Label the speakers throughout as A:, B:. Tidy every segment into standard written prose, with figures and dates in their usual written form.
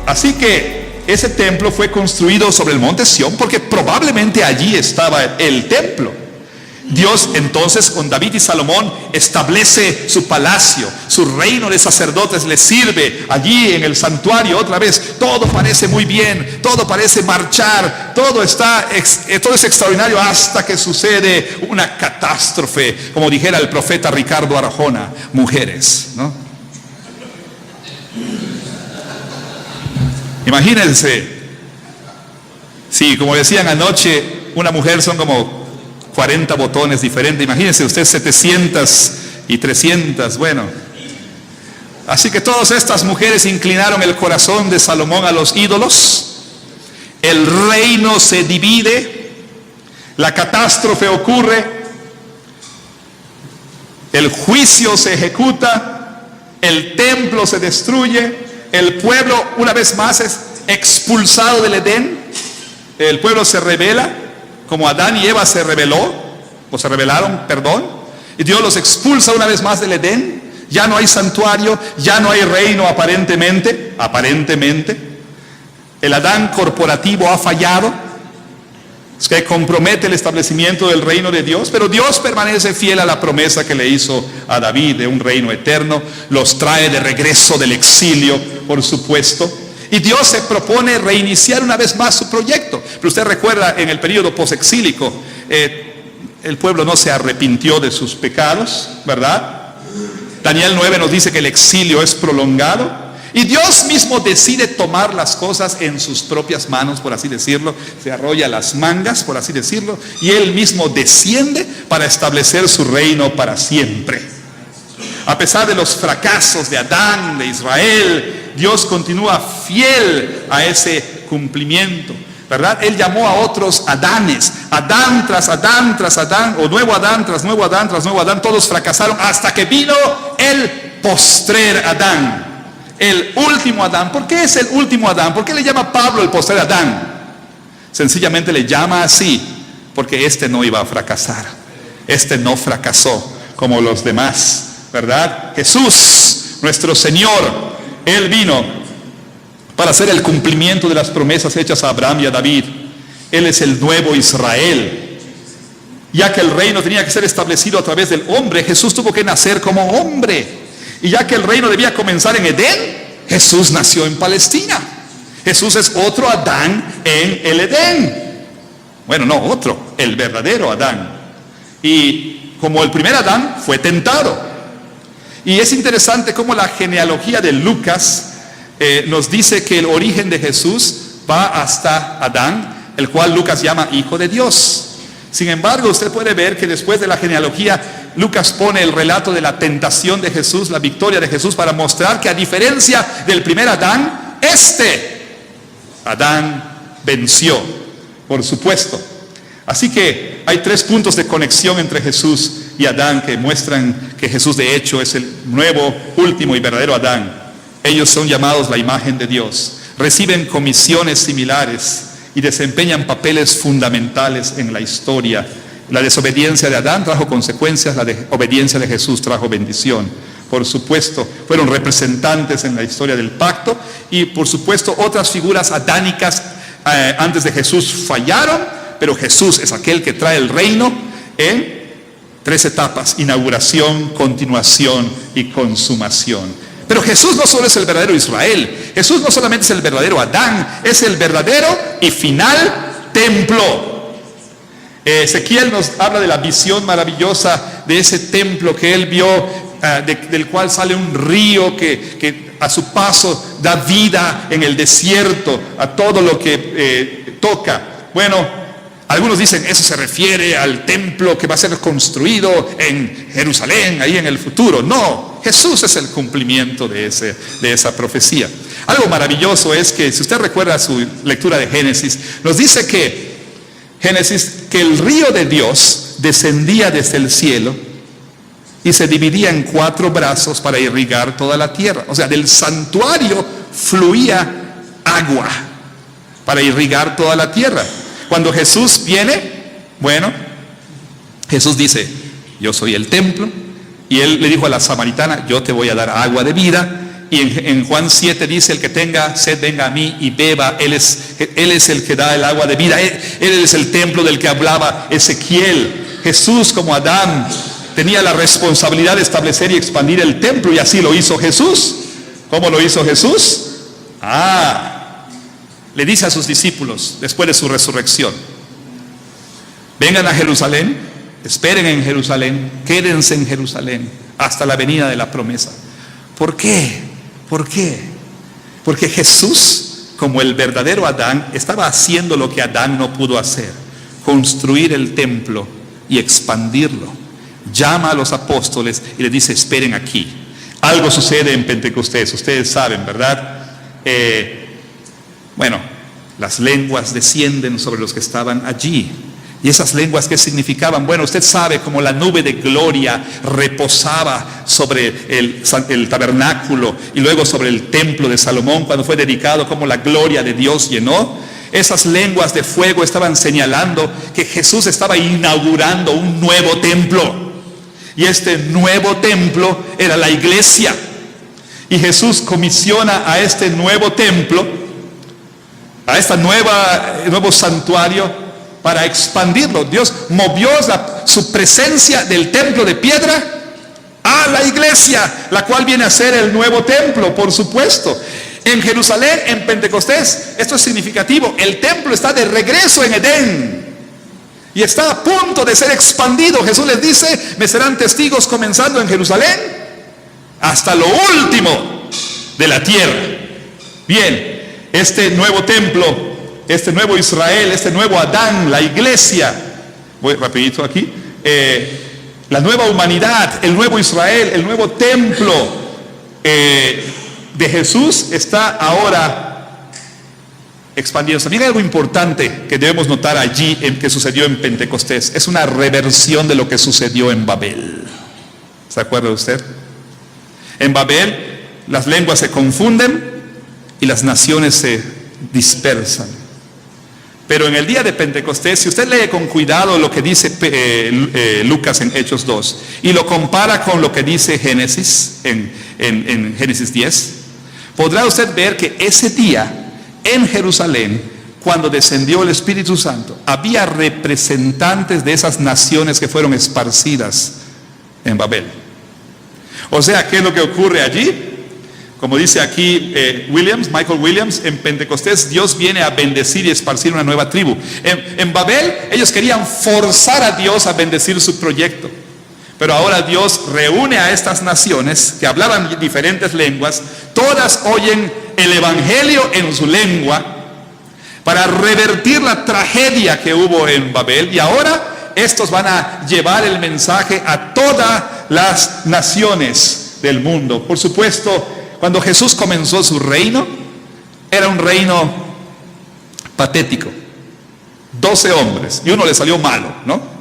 A: Así que ese templo fue construido sobre el monte Sión porque probablemente allí estaba el templo. Dios entonces con David y Salomón establece su palacio, su reino de sacerdotes le sirve allí en el santuario. Otra vez, todo parece muy bien, todo parece marchar, todo es extraordinario hasta que sucede una catástrofe, como dijera el profeta Ricardo Arjona: mujeres, ¿no? Imagínense, sí, como decían anoche, una mujer son como 40 botones diferentes. Imagínense usted 700 y 300, bueno. Así que todas estas mujeres inclinaron el corazón de Salomón a los ídolos. El reino se divide. La catástrofe ocurre. El juicio se ejecuta. El templo se destruye. El pueblo una vez más es expulsado del Edén. El pueblo se rebela, como Adán y Eva se rebelaron, y Dios los expulsa una vez más del Edén. Ya no hay santuario, ya no hay reino aparentemente. El Adán corporativo ha fallado, es que compromete el establecimiento del reino de Dios, pero Dios permanece fiel a la promesa que le hizo a David de un reino eterno. Los trae de regreso del exilio, por supuesto. Y Dios se propone reiniciar una vez más su proyecto. Pero usted recuerda, en el periodo posexílico, el pueblo no se arrepintió de sus pecados, ¿verdad? Daniel 9 nos dice que el exilio es prolongado. Y Dios mismo decide tomar las cosas en sus propias manos, por así decirlo. Se arrolla las mangas, por así decirlo. Y Él mismo desciende para establecer su reino para siempre. A pesar de los fracasos de Adán, de Israel, Dios continúa fiel a ese cumplimiento, ¿verdad? Él llamó a otros Adanes, Adán tras Adán tras Adán, o nuevo Adán tras nuevo Adán tras nuevo Adán. Todos fracasaron hasta que vino el postrer Adán, el último Adán. ¿Por qué es el último Adán? ¿Por qué le llama Pablo el postrer Adán? Sencillamente le llama así porque este no iba a fracasar. Este no fracasó como los demás, ¿verdad? Jesús, nuestro Señor, Él vino para hacer el cumplimiento de las promesas hechas a Abraham y a David. Él es el nuevo Israel. Ya que el reino tenía que ser establecido a través del hombre, Jesús tuvo que nacer como hombre. Y ya que el reino debía comenzar en Edén, Jesús nació en Palestina. Jesús es otro Adán en el Edén. Bueno, no otro, el verdadero Adán. Y como el primer Adán fue tentado. Y es interesante cómo la genealogía de Lucas nos dice que el origen de Jesús va hasta Adán, el cual Lucas llama hijo de Dios. Sin embargo, usted puede ver que después de la genealogía, Lucas pone el relato de la tentación de Jesús, la victoria de Jesús, para mostrar que a diferencia del primer Adán, Adán venció, por supuesto. Así que hay 3 puntos de conexión entre Jesús y Adán que muestran que Jesús de hecho es el nuevo, último y verdadero Adán. Ellos son llamados la imagen de Dios, reciben comisiones similares y desempeñan papeles fundamentales en la historia. La desobediencia de Adán trajo consecuencias, la obediencia de Jesús trajo bendición. Por supuesto, fueron representantes en la historia del pacto, y por supuesto otras figuras adánicas antes de Jesús fallaron, pero Jesús es aquel que trae el reino en 3 etapas: inauguración, continuación y consumación. Pero Jesús no solo es el verdadero Israel, Jesús no solamente es el verdadero Adán, es el verdadero y final templo. Ezequiel nos habla de la visión maravillosa de ese templo que él vio, del cual sale un río que a su paso da vida en el desierto a todo lo que toca. Bueno, algunos dicen eso se refiere al templo que va a ser construido en Jerusalén, ahí en el futuro. No, Jesús es el cumplimiento de esa profecía. Algo maravilloso es que, si usted recuerda su lectura de Génesis, nos dice que el río de Dios descendía desde el cielo y se dividía en 4 brazos para irrigar toda la tierra. O sea, del santuario fluía agua para irrigar toda la tierra. Cuando Jesús viene, bueno, Jesús dice: yo soy el templo. Y él le dijo a la samaritana: yo te voy a dar agua de vida. Y en Juan 7 dice: el que tenga sed, venga a mí y beba. Él es el que da el agua de vida. Él es el templo del que hablaba Ezequiel. Jesús, como Adán, tenía la responsabilidad de establecer y expandir el templo, y así lo hizo Jesús. ¿Cómo lo hizo Jesús? Le dice a sus discípulos después de su resurrección: vengan a Jerusalén, esperen en Jerusalén, quédense en Jerusalén hasta la venida de la promesa. ¿Por qué? ¿Por qué? Porque Jesús, como el verdadero Adán, estaba haciendo lo que Adán no pudo hacer: construir el templo y expandirlo. Llama a los apóstoles y les dice: esperen aquí. Algo sucede en Pentecostés, ustedes saben, ¿verdad? Las lenguas descienden sobre los que estaban allí. ¿Y esas lenguas qué significaban? Bueno, usted sabe, como la nube de gloria reposaba sobre el tabernáculo y luego sobre el templo de Salomón cuando fue dedicado, como la gloria de Dios llenó. Esas lenguas de fuego estaban señalando que Jesús estaba inaugurando un nuevo templo. Y este nuevo templo era la iglesia. Y Jesús comisiona a este nuevo templo, a este nuevo santuario, para expandirlo. Dios movió su presencia del templo de piedra a la iglesia, la cual viene a ser el nuevo templo, por supuesto. En Jerusalén, en Pentecostés, esto es significativo. El templo está de regreso en Edén y está a punto de ser expandido. Jesús les dice: me serán testigos comenzando en Jerusalén hasta lo último de la tierra. Bien, este nuevo templo, este nuevo Israel, este nuevo Adán, la iglesia, voy rapidito aquí, la nueva humanidad, el nuevo Israel, el nuevo templo de Jesús está ahora expandiendo. También hay algo importante que debemos notar allí que sucedió en Pentecostés. Es una reversión de lo que sucedió en Babel. ¿Se acuerda usted? En Babel las lenguas se confunden y las naciones se dispersan. Pero en el día de Pentecostés, si usted lee con cuidado lo que dice Lucas en Hechos 2 y lo compara con lo que dice Génesis en Génesis 10, podrá usted ver que ese día en Jerusalén, cuando descendió el Espíritu Santo, había representantes de esas naciones que fueron esparcidas en Babel. O sea, ¿qué es lo que ocurre allí? Como dice aquí Michael Williams, en Pentecostés Dios viene a bendecir y esparcir una nueva tribu. En Babel ellos querían forzar a Dios a bendecir su proyecto. Pero ahora Dios reúne a estas naciones que hablaban diferentes lenguas, todas oyen el evangelio en su lengua, para revertir la tragedia que hubo en Babel. Y ahora estos van a llevar el mensaje a todas las naciones del mundo. Por supuesto, cuando Jesús comenzó su reino, era un reino patético. 12 hombres, y uno le salió malo, ¿no?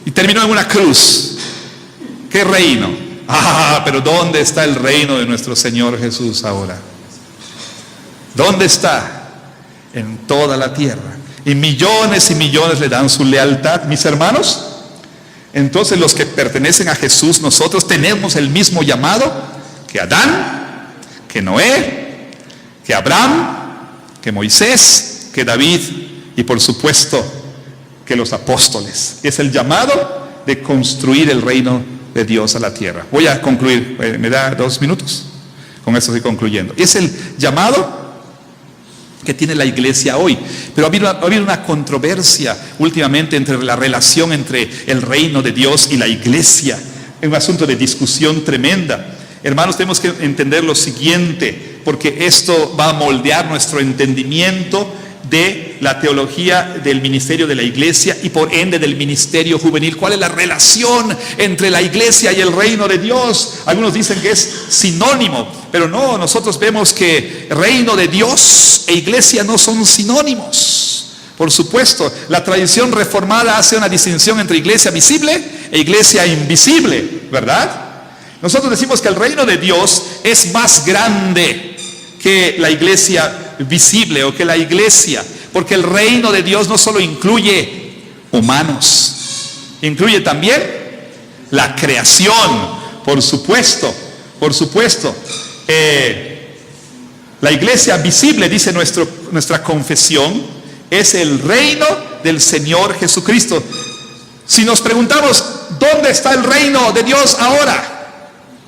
A: Y terminó en una cruz. ¿Qué reino? Pero ¿dónde está el reino de nuestro Señor Jesús ahora? ¿Dónde está? En toda la tierra. Y millones le dan su lealtad, mis hermanos. Entonces los que pertenecen a Jesús, nosotros tenemos el mismo llamado que Adán, que Noé, que Abraham, que Moisés, que David y por supuesto que los apóstoles. Es el llamado de construir el reino de Dios a la tierra. Voy a concluir, me da 2 minutos. Con eso estoy concluyendo. Es el llamado que tiene la iglesia hoy. Pero ha habido una controversia últimamente entre la relación entre el reino de Dios y la iglesia. Es un asunto de discusión tremenda. Hermanos, tenemos que entender lo siguiente, porque esto va a moldear nuestro entendimiento de la teología del ministerio de la iglesia y por ende del ministerio juvenil. ¿Cuál es la relación entre la iglesia y el reino de Dios? Algunos dicen que es sinónimo, pero no, nosotros vemos que reino de Dios e iglesia no son sinónimos. Por supuesto, la tradición reformada hace una distinción entre iglesia visible e iglesia invisible, ¿verdad? Nosotros decimos que el reino de Dios es más grande que la iglesia visible o que la iglesia, porque el reino de Dios no solo incluye humanos, incluye también la creación. Por supuesto, por supuesto. La iglesia visible, dice nuestra confesión, es el reino del Señor Jesucristo. Si nos preguntamos, ¿dónde está el reino de Dios ahora?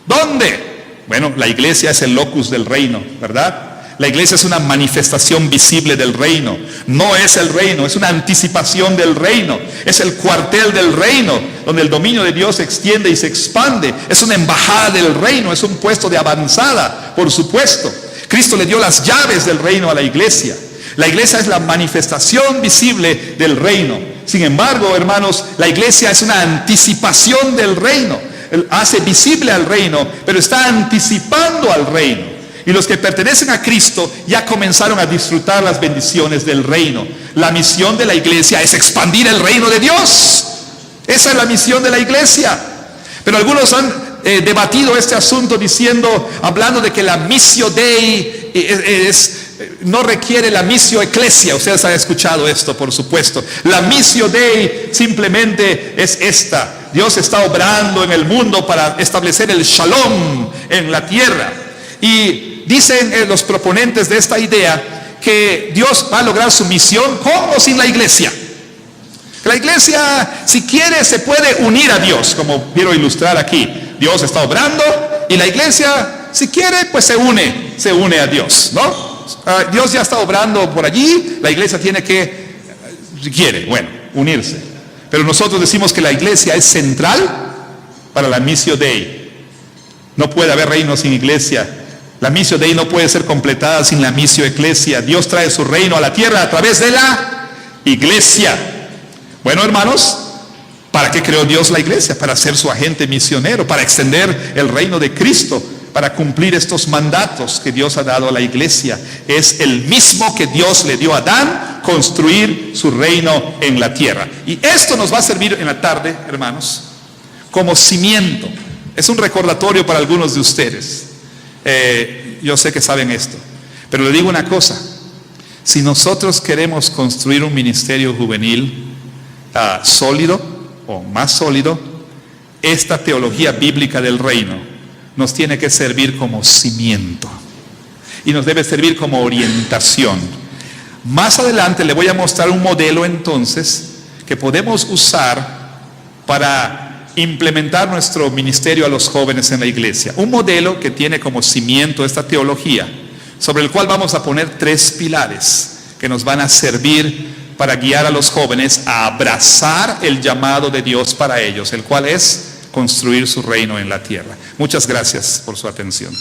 A: ¿Dónde? Bueno, la iglesia es el locus del reino, ¿verdad? La iglesia es una manifestación visible del reino. No es el reino, es una anticipación del reino. Es el cuartel del reino, donde el dominio de Dios se extiende y se expande. Es una embajada del reino, es un puesto de avanzada, por supuesto. Cristo le dio las llaves del reino a la iglesia. La iglesia es la manifestación visible del reino. Sin embargo, hermanos, la iglesia es una anticipación del reino. Hace visible al reino, pero está anticipando al reino. Y los que pertenecen a Cristo ya comenzaron a disfrutar las bendiciones del reino. La misión de la iglesia es expandir el reino de Dios. Esa es la misión de la iglesia. Pero algunos han debatido este asunto hablando de que la missio Dei no requiere la missio Ecclesia. Ustedes han escuchado esto, por supuesto. La missio Dei simplemente es esta. Dios está obrando en el mundo para establecer el shalom en la tierra. Y dicen los proponentes de esta idea que Dios va a lograr su misión ¿cómo? Sin la iglesia. La iglesia, si quiere, se puede unir a Dios, como quiero ilustrar aquí. Dios está obrando y la iglesia, si quiere, pues se une a Dios, ¿no? Dios ya está obrando por allí, la iglesia tiene que, si quiere, unirse. Pero nosotros decimos que la iglesia es central para la missio Dei. No puede haber reino sin iglesia. La missio Dei no puede ser completada sin la missio Ecclesia. Dios trae su reino a la tierra a través de la iglesia. Bueno, hermanos, ¿para qué creó Dios la iglesia? Para ser su agente misionero, para extender el reino de Cristo, para cumplir estos mandatos que Dios ha dado a la iglesia. Es el mismo que Dios le dio a Adán, construir su reino en la tierra. Y esto nos va a servir en la tarde, hermanos, como cimiento. Es un recordatorio para algunos de ustedes. Yo sé que saben esto, pero le digo una cosa: si nosotros queremos construir un ministerio juvenil sólido o más sólido, esta teología bíblica del reino nos tiene que servir como cimiento y nos debe servir como orientación. Más adelante le voy a mostrar un modelo entonces que podemos usar para implementar nuestro ministerio a los jóvenes en la iglesia. Un modelo que tiene como cimiento esta teología, sobre el cual vamos a poner 3 pilares que nos van a servir para guiar a los jóvenes a abrazar el llamado de Dios para ellos, el cual es construir su reino en la tierra. Muchas gracias por su atención.